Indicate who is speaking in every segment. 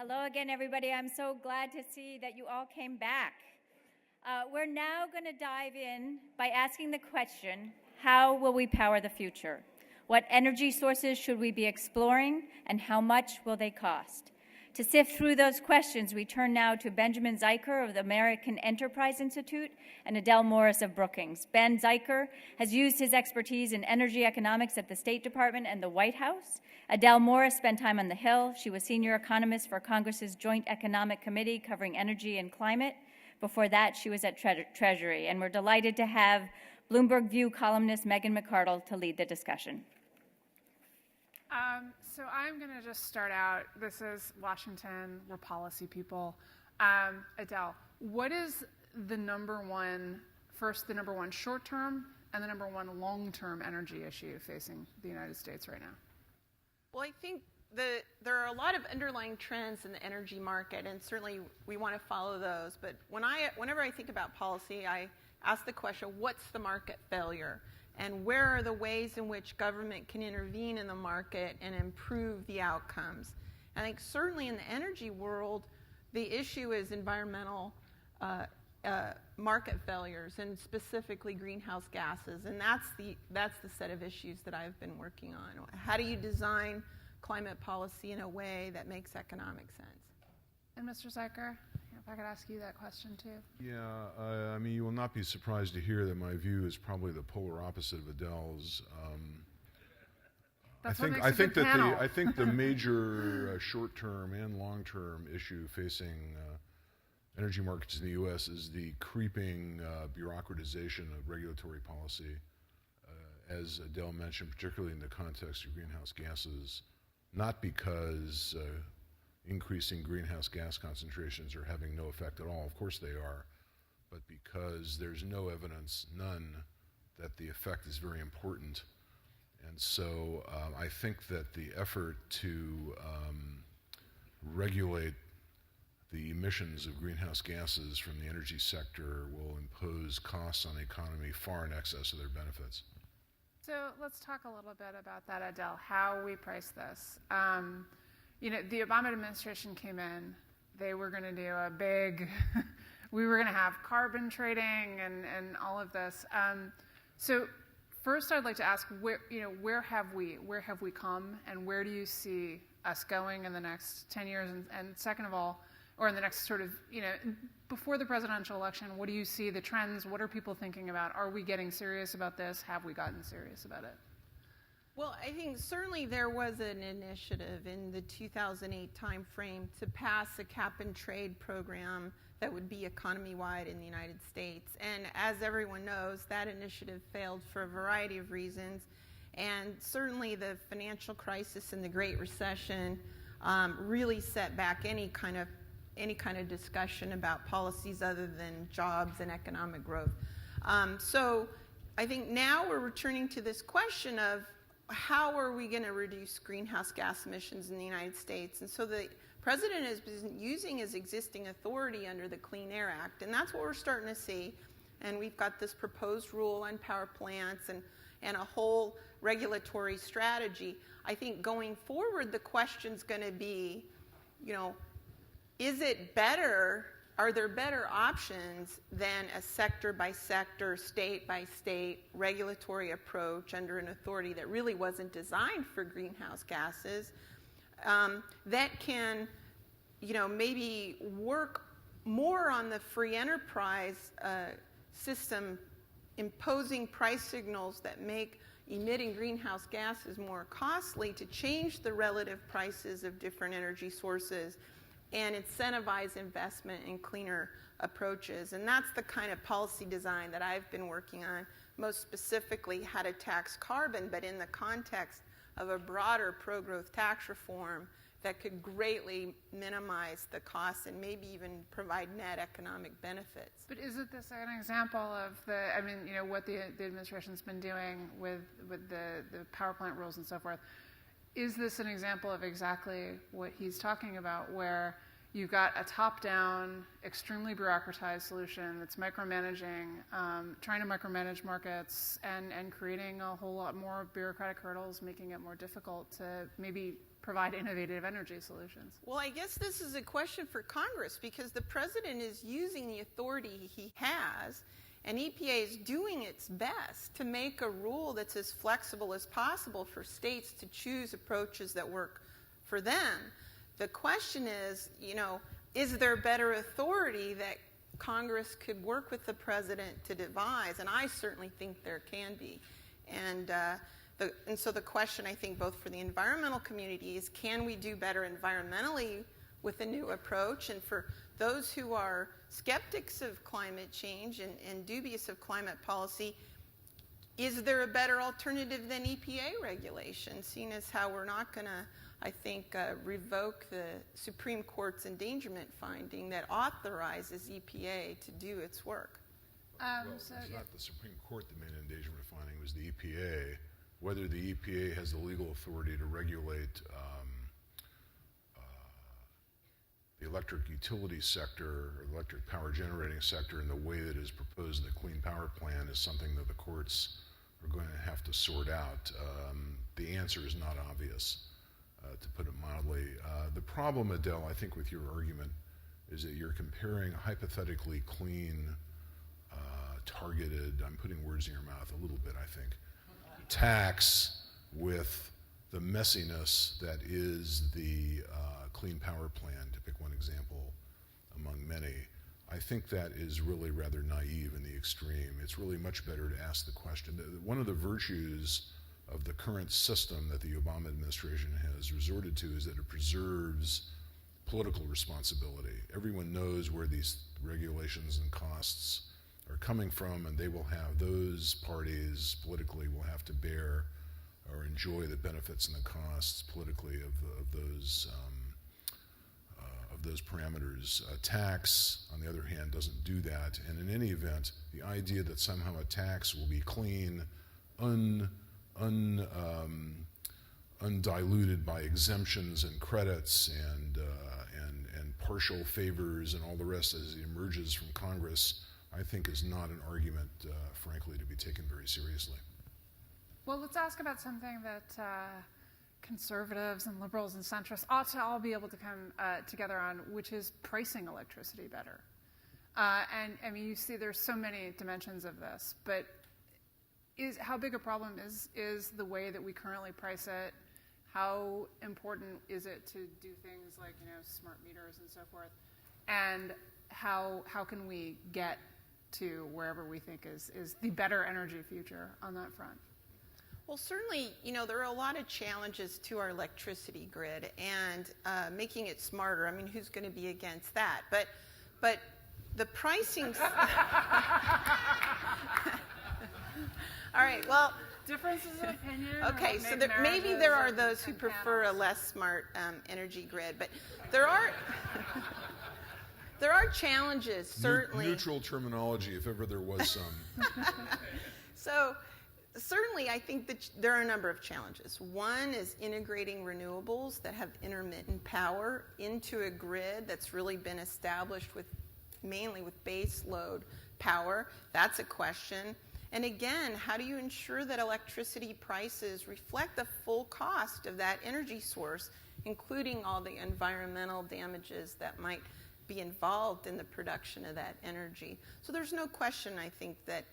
Speaker 1: Hello again, everybody. I'm so glad to see that you all came back. We're now going to dive in by asking the question, how will we power the future? What energy sources should we be exploring, and how much will they cost? To sift through those questions, we turn now to Benjamin Zycher of the American Enterprise Institute and Adele Morris of Brookings. Ben Zycher has used his expertise in energy economics at the State Department and the White House. Adele Morris spent time on the Hill. She was senior economist for Congress's Joint Economic Committee covering energy and climate. Before that, she was at Treasury. And we're delighted to have Bloomberg View columnist Megan McArdle to lead the discussion.
Speaker 2: So I'm going to just start out. This is Washington. We're policy people. Adele, what is the number one short-term and the number one long-term energy issue facing the United States right now?
Speaker 3: Well, I think there are a lot of underlying trends in the energy market, and certainly we want to follow those. But whenever I think about policy, I ask the question, what's the market failure? And where are the ways in which government can intervene in the market and improve the outcomes? I think certainly in the energy world, the issue is environmental market failures, and specifically greenhouse gases. And that's the set of issues that I've been working on. How do you design climate policy in a way that makes economic sense?
Speaker 2: And Mr. Zycher, if I could ask you that question too.
Speaker 4: Yeah, I mean, you will not be surprised to hear that my view is probably the polar opposite of Adele's. I think the major short-term and long-term issue facing energy markets in the U.S. is the creeping bureaucratization of regulatory policy, as Adele mentioned, particularly in the context of greenhouse gases, not because increasing greenhouse gas concentrations are having no effect at all. Of course they are, but because there's no evidence, none, that the effect is very important. And so I think that the effort to regulate the emissions of greenhouse gases from the energy sector will impose costs on the economy far in excess of their benefits.
Speaker 2: So let's talk a little bit about that, Adele, how we price this. The Obama administration came in, they were going to do a big, we were going to have carbon trading and all of this. So first I'd like to ask, where have we come, and where do you see us going in the next 10 years? And second of all, or in the next sort of, before the presidential election, what do you see the trends? What are people thinking about? Are we getting serious about this? Have we gotten serious about it?
Speaker 3: Well, I think certainly there was an initiative in the 2008 timeframe to pass a cap-and-trade program that would be economy-wide in the United States. And as everyone knows, that initiative failed for a variety of reasons. And certainly the financial crisis and the Great Recession really set back any kind of discussion about policies other than jobs and economic growth. So I think now we're returning to this question of how are we going to reduce greenhouse gas emissions in the United States? And so the president has been using his existing authority under the Clean Air Act, and that's what we're starting to see. And we've got this proposed rule on power plants and a whole regulatory strategy. I think going forward, the question's going to be, is it better? Are there better options than a sector-by-sector, state-by-state regulatory approach under an authority that really wasn't designed for greenhouse gases that can, maybe work more on the free enterprise system, imposing price signals that make emitting greenhouse gases more costly to change the relative prices of different energy sources and incentivize investment in cleaner approaches. And that's the kind of policy design that I've been working on, most specifically how to tax carbon, but in the context of a broader pro-growth tax reform that could greatly minimize the costs and maybe even provide net economic benefits.
Speaker 2: But isn't this an example of what the administration's been doing with the power plant rules and so forth? Is this an example of exactly what he's talking about, where You've got a top-down, extremely bureaucratized solution that's micromanaging, trying to micromanage markets and creating a whole lot more bureaucratic hurdles, making it more difficult to maybe provide innovative energy solutions.
Speaker 3: Well, I guess this is a question for Congress, because the president is using the authority he has, and EPA is doing its best to make a rule that's as flexible as possible for states to choose approaches that work for them. The question is, is there better authority that Congress could work with the president to devise? And I certainly think there can be. And so the question, I think, both for the environmental community is, can we do better environmentally with a new approach? And for those who are skeptics of climate change and dubious of climate policy, is there a better alternative than EPA regulation, seeing as how we're not going to, I think, revoke the Supreme Court's endangerment finding that authorizes EPA to do its work?
Speaker 4: It's not the Supreme Court that made an endangerment finding, it was the EPA. Whether the EPA has the legal authority to regulate the electric utility sector or the electric power generating sector in the way that is proposed in the Clean Power Plan is something that the courts are going to have to sort out. The answer is not obvious, to put it mildly. The problem, Adele, I think with your argument is that you're comparing a hypothetically clean, targeted, I'm putting words in your mouth a little bit, I think, tax with the messiness that is the Clean Power Plan, to pick one example among many. I think that is really rather naive in the extreme. It's really much better to ask the question. One of the virtues of the current system that the Obama administration has resorted to is that it preserves political responsibility. Everyone knows where these regulations and costs are coming from, and they will have, those parties politically will have to bear or enjoy the benefits and the costs politically of those parameters. A tax, on the other hand, doesn't do that, and in any event, the idea that somehow a tax will be clean, undiluted by exemptions and credits and partial favors and all the rest as it emerges from Congress, I think is not an argument, frankly, to be taken very seriously.
Speaker 2: Well, let's ask about something that conservatives and liberals and centrists ought to all be able to come together on, which is pricing electricity better. And I mean, you see there's so many dimensions of this, but how big a problem is the way that we currently price it? How important is it to do things like, smart meters and so forth? And how can we get to wherever we think is the better energy future on that front?
Speaker 3: Well, certainly, there are a lot of challenges to our electricity grid, and making it smarter. I mean, who's going to be against that? But the pricing. All right. Well.
Speaker 2: Differences of opinion.
Speaker 3: Okay, so maybe there are those who prefer a less smart energy grid, but there are there are challenges, certainly.
Speaker 4: Neutral terminology, if ever there was some.
Speaker 3: So certainly, I think that there are a number of challenges. One is integrating renewables that have intermittent power into a grid that's really been established mainly with base load power. That's a question. And again, how do you ensure that electricity prices reflect the full cost of that energy source, including all the environmental damages that might be involved in the production of that energy? So there's no question, I think, that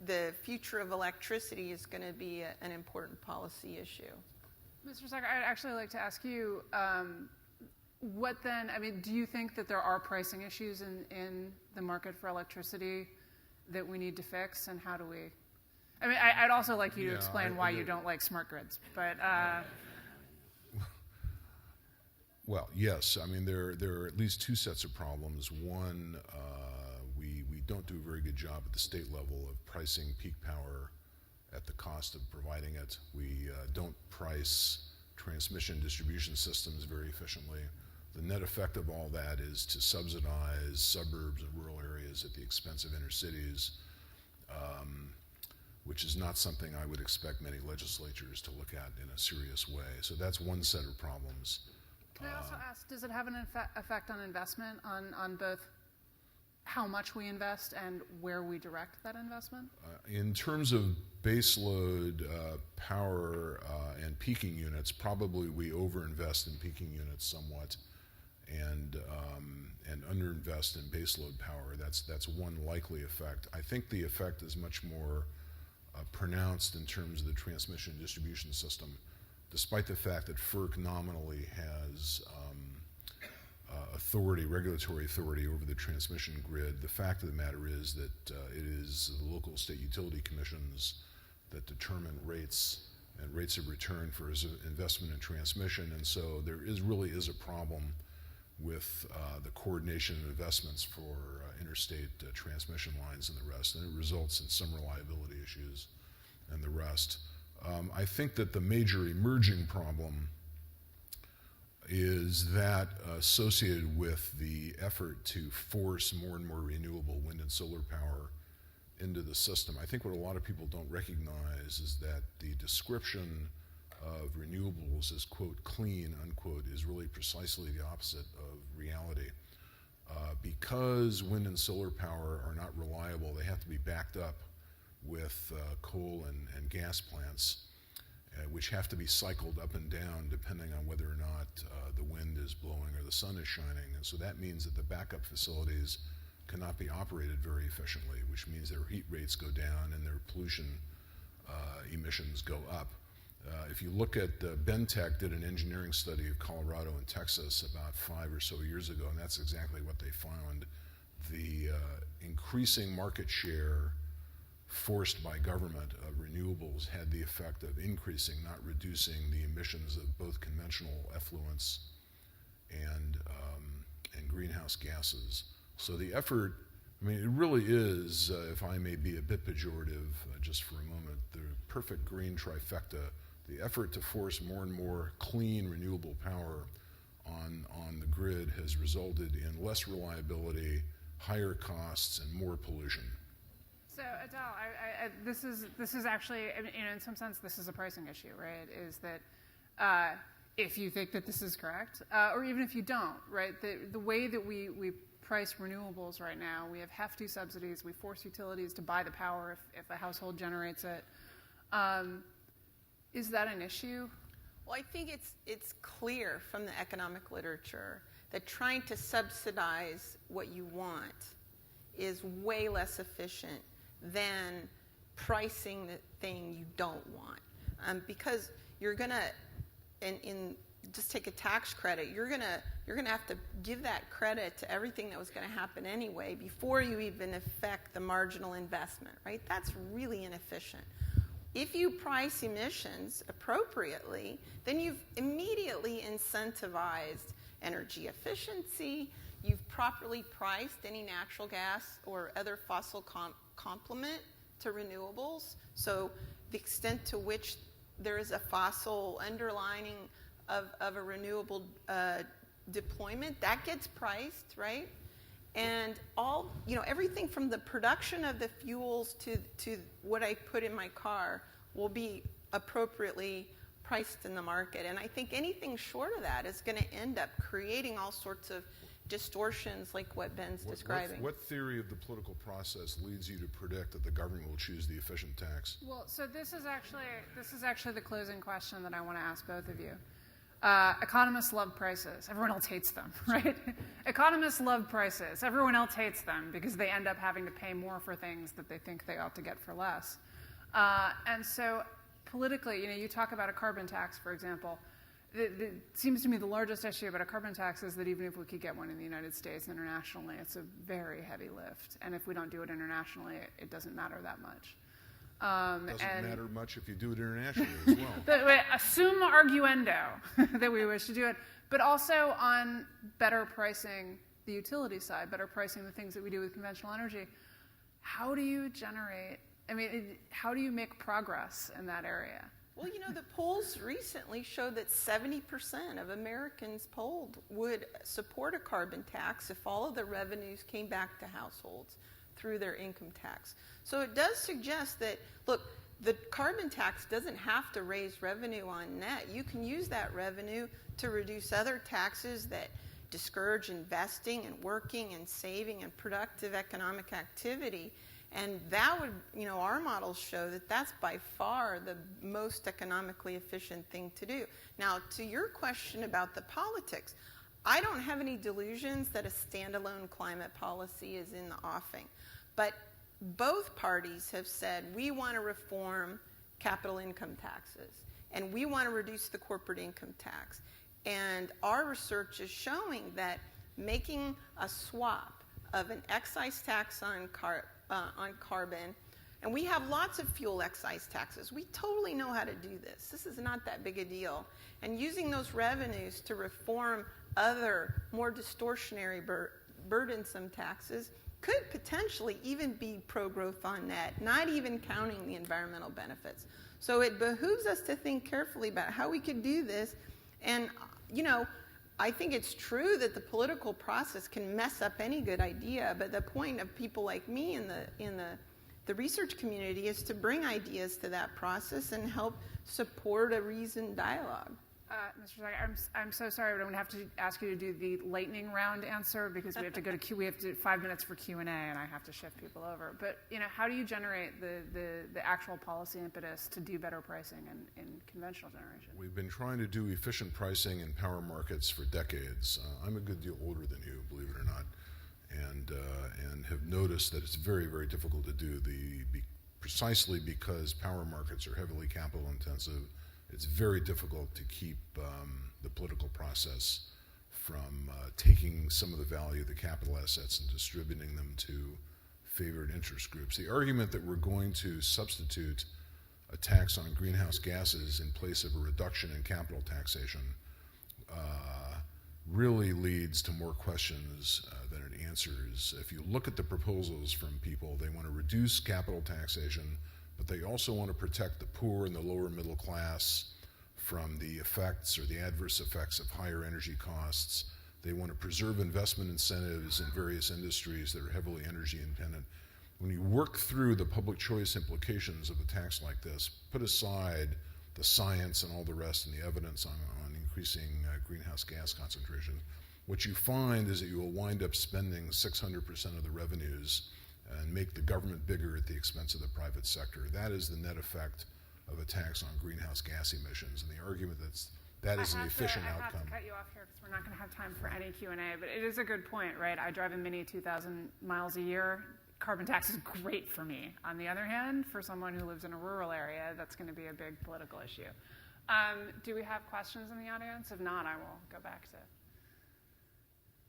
Speaker 3: the future of electricity is going to be an important policy issue.
Speaker 2: Mr. Zycher, I'd actually like to ask you, what then, I mean, do you think that there are pricing issues in the market for electricity that we need to fix, and how do we? I mean, I'd also like you to explain why you don't like smart grids, but.
Speaker 4: Well, yes. I mean, there are at least two sets of problems. One, we don't do a very good job at the state level of pricing peak power at the cost of providing it. We don't price transmission distribution systems very efficiently. The net effect of all that is to subsidize suburbs and rural areas at the expense of inner cities, which is not something I would expect many legislatures to look at in a serious way. So that's one set of problems.
Speaker 2: Can I also ask, does it have an effect on investment, on both how much we invest and where we direct that investment?
Speaker 4: In terms of baseload power and peaking units, probably we overinvest in peaking units somewhat, and underinvest in baseload power. That's one likely effect. I think the effect is much more pronounced in terms of the transmission and distribution system, despite the fact that FERC nominally has regulatory authority over the transmission grid. The fact of the matter is that it is the local state utility commissions that determine rates and rates of return for investment in transmission, and so there really is a problem with the coordination of investments for interstate transmission lines and the rest, and it results in some reliability issues and the rest. I think that the major emerging problem is that associated with the effort to force more and more renewable wind and solar power into the system. I think what a lot of people don't recognize is that the description of renewables as, quote, clean, unquote, is really precisely the opposite of reality. Because wind and solar power are not reliable, they have to be backed up with coal and gas plants, which have to be cycled up and down depending on whether or not the wind is blowing or the sun is shining. And so that means that the backup facilities cannot be operated very efficiently, which means their heat rates go down and their pollution emissions go up. If you look at Bentech did an engineering study of Colorado and Texas about 5 or so years ago, and that's exactly what they found. The increasing market share forced by government of renewables had the effect of increasing, not reducing, the emissions of both conventional effluents and greenhouse gases. So the effort, I mean, it really is, if I may be a bit pejorative just for a moment, the perfect green trifecta. The effort to force more and more clean renewable power on the grid has resulted in less reliability, higher costs, and more pollution.
Speaker 2: So Adele, this is actually, in some sense, this is a pricing issue, right? Is that if you think that this is correct, or even if you don't, right? The way that we price renewables right now, we have hefty subsidies. We force utilities to buy the power if a household generates it. Is that an issue?
Speaker 3: Well, I think it's clear from the economic literature that trying to subsidize what you want is way less efficient than pricing the thing you don't want, because you're gonna, just take a tax credit. You're gonna have to give that credit to everything that was going to happen anyway before you even affect the marginal investment, right? That's really inefficient. If you price emissions appropriately, then you've immediately incentivized energy efficiency. You've properly priced any natural gas or other fossil complement to renewables. So the extent to which there is a fossil underlining of a renewable deployment, that gets priced, right? And everything from the production of the fuels to what I put in my car will be appropriately priced in the market. And I think anything short of that is going to end up creating all sorts of distortions like what Ben's describing.
Speaker 4: What theory of the political process leads you to predict that the government will choose the efficient tax?
Speaker 2: Well, so this is actually the closing question that I want to ask both of you. Economists love prices. Everyone else hates them, right? Economists love prices. Everyone else hates them because they end up having to pay more for things that they think they ought to get for less. And so politically, you talk about a carbon tax, for example. It seems to me the largest issue about a carbon tax is that even if we could get one in the United States internationally, it's a very heavy lift. And if we don't do it internationally, it doesn't matter that much.
Speaker 4: Doesn't matter much if you do it internationally as well.
Speaker 2: Assume arguendo that we wish to do it, but also on better pricing the utility side, better pricing the things that we do with conventional energy. How do you how do you make progress in that area?
Speaker 3: Well, the polls recently showed that 70% of Americans polled would support a carbon tax if all of the revenues came back to households through their income tax. So it does suggest that, look, the carbon tax doesn't have to raise revenue on net. You can use that revenue to reduce other taxes that discourage investing and working and saving and productive economic activity. And that would, our models show that that's by far the most economically efficient thing to do. Now, to your question about the politics, I don't have any delusions that a standalone climate policy is in the offing. But both parties have said we want to reform capital income taxes and we want to reduce the corporate income tax. And our research is showing that making a swap of an excise tax on carbon, and we have lots of fuel excise taxes. We totally know how to do this. This is not that big a deal. And using those revenues to reform other more distortionary, burdensome taxes could potentially even be pro-growth on net, not even counting the environmental benefits. So it behooves us to think carefully about how we could do this. And, I think it's true that the political process can mess up any good idea, but the point of people like me in the research community is to bring ideas to that process and help support a reasoned dialogue.
Speaker 2: Mr. Zycher, I'm so sorry, but I'm going to have to ask you to do the lightning round answer because we have to go to we have to 5 minutes for Q&A, and I have to shift people over. But how do you generate the actual policy impetus to do better pricing in conventional generation?
Speaker 4: We've been trying to do efficient pricing in power markets for decades. I'm a good deal older than you, believe it or not, and have noticed that it's very, very difficult to do precisely because power markets are heavily capital intensive. It's very difficult to keep the political process from taking some of the value of the capital assets and distributing them to favored interest groups. The argument that we're going to substitute a tax on greenhouse gases in place of a reduction in capital taxation really leads to more questions than it answers. If you look at the proposals from people, they want to reduce capital taxation, but they also want to protect the poor and the lower middle class from the effects or the adverse effects of higher energy costs. They want to preserve investment incentives in various industries that are heavily energy dependent. When you work through the public choice implications of a tax like this, put aside the science and all the rest and the evidence on increasing greenhouse gas concentration, what you find is that you will wind up spending 600% of the revenues and make the government bigger at the expense of the private sector. That is the net effect of a tax on greenhouse gas emissions, and the argument that is an efficient outcome.
Speaker 2: I have to cut you off here because we're not going to have time for any Q&A, but it is a good point, right? I drive a Mini 2,000 miles a year. Carbon tax is great for me. On the other hand, for someone who lives in a rural area, that's going to be a big political issue. Do we have questions in the audience? If not, I will go back to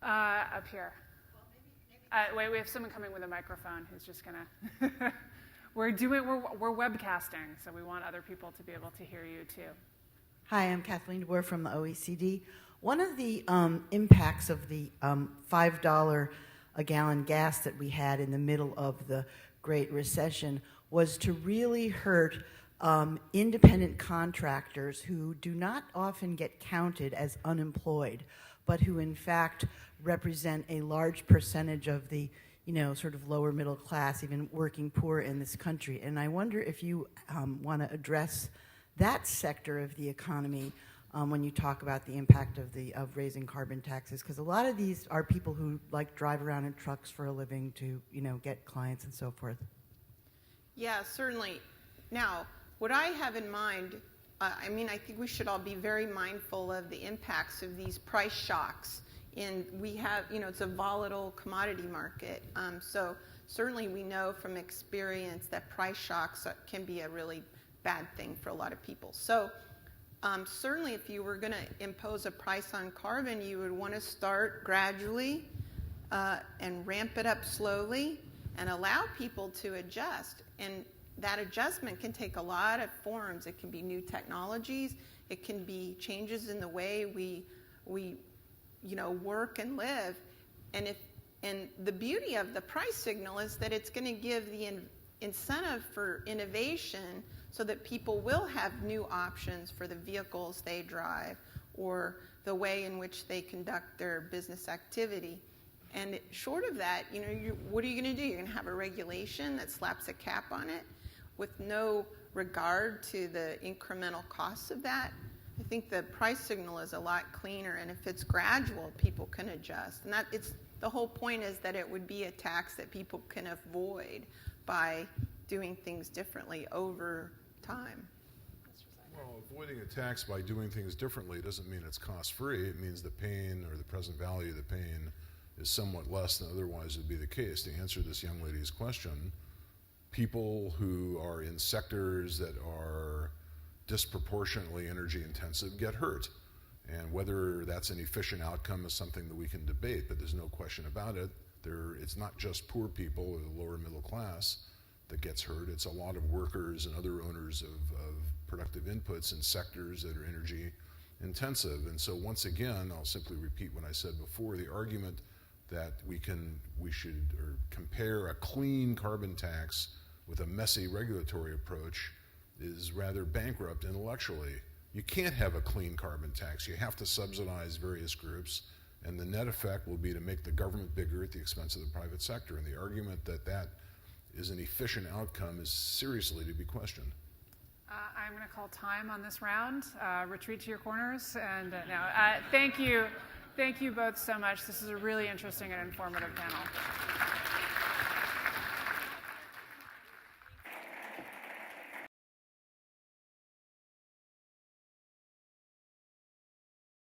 Speaker 2: up here. Wait, we have someone coming with a microphone who's just going to... We're webcasting, so we want other people to be able to hear you too.
Speaker 5: Hi, I'm Kathleen DeBoer from the OECD. One of the impacts of the $5 a gallon gas that we had in the middle of the Great Recession was to really hurt independent contractors who do not often get counted as unemployed, but who in fact represent a large percentage of the sort of lower middle class, even working poor in this country. And I wonder if you want to address that sector of the economy when you talk about the impact of raising carbon taxes, because a lot of these are people who drive around in trucks for a living to get clients and so forth.
Speaker 3: Yeah, certainly. Now, what I have in mind, I think we should all be very mindful of the impacts of these price shocks. And we have, it's a volatile commodity market. So certainly we know from experience that price shocks can be a really bad thing for a lot of people. So certainly if you were going to impose a price on carbon, you would want to start gradually and ramp it up slowly and allow people to adjust. And that adjustment can take a lot of forms. It can be new technologies. It can be changes in the way we work and live. And the beauty of the price signal is that it's going to give the incentive for innovation so that people will have new options for the vehicles they drive or the way in which they conduct their business activity. And short of that, what are you going to do? You're going to have a regulation that slaps a cap on it with no regard to the incremental costs of that. I think the price signal is a lot cleaner, and if it's gradual, people can adjust. And the whole point is that it would be a tax that people can avoid by doing things differently over time.
Speaker 4: Well, avoiding a tax by doing things differently doesn't mean it's cost-free. It means the pain or the present value of the pain is somewhat less than otherwise would be the case. To answer this young lady's question, people who are in sectors that are disproportionately energy intensive get hurt. And whether that's an efficient outcome is something that we can debate, but there's no question about it. It's not just poor people or the lower middle class that gets hurt. It's a lot of workers and other owners of productive inputs in sectors that are energy intensive. And so once again, I'll simply repeat what I said before, the argument that we should compare a clean carbon tax with a messy regulatory approach is rather bankrupt intellectually. You can't have a clean carbon tax. You have to subsidize various groups, and the net effect will be to make the government bigger at the expense of the private sector. And the argument that that is an efficient outcome is seriously to be questioned.
Speaker 2: I'm going to call time on this round. Retreat to your corners. And thank you both so much. This is a really interesting and informative panel.